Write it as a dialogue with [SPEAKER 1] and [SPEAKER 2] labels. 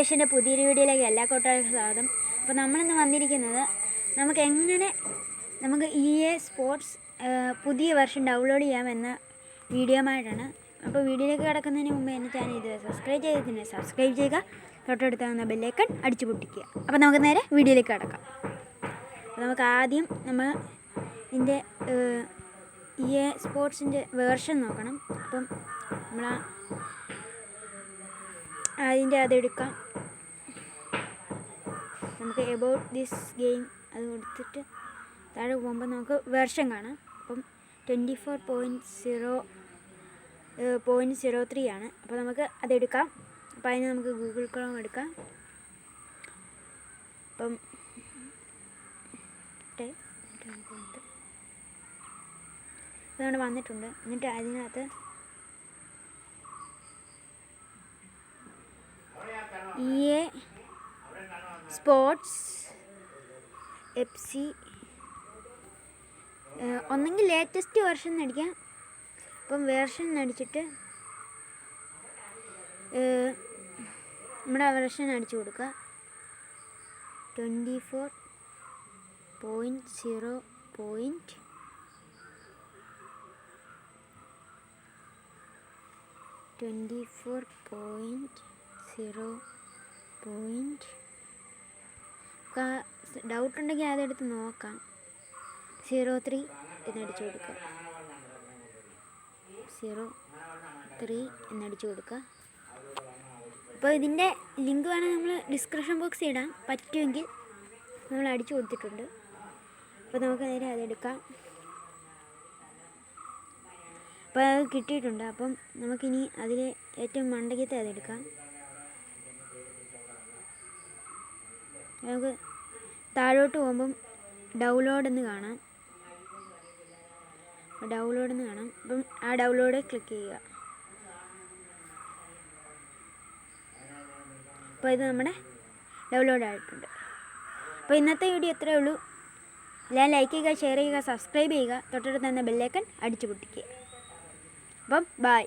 [SPEAKER 1] ക്രിയേഷൻ്റെ പുതിയൊരു വീഡിയോയിലേക്ക് എല്ലാ കൂട്ടുകാർക്കും സ്വാഗതം. അപ്പോൾ നമ്മളിന്ന് വന്നിരിക്കുന്നത് നമുക്ക് EA സ്പോർട്സ് പുതിയ വെർഷൻ ഡൗൺലോഡ് ചെയ്യാമെന്ന വീഡിയോയുമായിട്ടാണ്. അപ്പോൾ വീഡിയോയിലേക്ക് കിടക്കുന്നതിന് മുമ്പ് എൻ്റെ ചാനൽ ഇത് സബ്സ്ക്രൈബ് ചെയ്യുക, തൊട്ടടുത്താകുന്ന ബെല്ലൈക്കൺ അടിച്ചു പൊട്ടിക്കുക. അപ്പോൾ നമുക്ക് നേരെ വീഡിയോയിലേക്ക് കിടക്കാം. അപ്പോൾ നമുക്ക് ആദ്യം ഇതിൻ്റെ EA സ്പോർട്സിൻ്റെ വേർഷൻ നോക്കണം. അപ്പം നമ്മൾ അതിൻ്റെ അതെടുക്കാം. നമുക്ക് എബൌട്ട് ദിസ് ഗെയിം അത് കൊടുത്തിട്ട് താഴെ പോകുമ്പോൾ നമുക്ക് വേർഷൻ കാണാം. അപ്പം 24.0.03 ആണ്. അപ്പോൾ നമുക്ക് അതെടുക്കാം. അപ്പോൾ അതിന് നമുക്ക് ഗൂഗിൾ ക്രോം എടുക്കാം. അപ്പം ഇതവിടെ വന്നിട്ടുണ്ട്. എന്നിട്ട് അതിനകത്ത് EA സ്പോർട്സ് FC ഒന്നെങ്കിൽ ലേറ്റസ്റ്റ് വെർഷൻ അടിക്കാം. അപ്പം വേർഷൻ അടിച്ചിട്ട് നമ്മുടെ വെർഷൻ അടിച്ചു കൊടുക്കുക. 24.0. ഡൗട്ട് ഉണ്ടെങ്കിൽ അതെടുത്ത് നോക്കാം. 03 എന്നടിച്ചു കൊടുക്കുക. 03 എന്നടിച്ചു കൊടുക്കുക. അപ്പോൾ ഇതിൻ്റെ ലിങ്ക് വേണമെങ്കിൽ നമ്മൾ ഡിസ്ക്രിപ്ഷൻ ബോക്സിൽ ഇടാം, പറ്റുമെങ്കിൽ. നമ്മൾ അടിച്ചു കൊടുത്തിട്ടുണ്ട്. അപ്പോൾ നമുക്ക് നേരെ അതെടുക്കാം. അപ്പോൾ അത് കിട്ടിയിട്ടുണ്ട്. അപ്പം നമുക്കിനി അതിൽ ഏറ്റവും മണ്ടയ്ക്കത്തെ അതെടുക്കാം. നമുക്ക് താഴോട്ട് പോകുമ്പം ഡൗൺലോഡ് എന്ന് കാണാം. അപ്പം ആ ഡൗൺലോഡ് ക്ലിക്ക് ചെയ്യുക. അപ്പോൾ ഇത് നമ്മുടെ ഡൗൺലോഡ് ആയിട്ടുണ്ട്. അപ്പോൾ ഇന്നത്തെ വീഡിയോ ഇത്രയേ ഉള്ളൂ. എല്ലാം ലൈക്ക് ചെയ്യുക, ഷെയർ ചെയ്യുക, സബ്സ്ക്രൈബ് ചെയ്യുക, തൊട്ടടുത്ത് തന്നെ ബെല്ലൈക്കൺ അടിച്ചു പൊട്ടിക്കുക. അപ്പം ബൈ.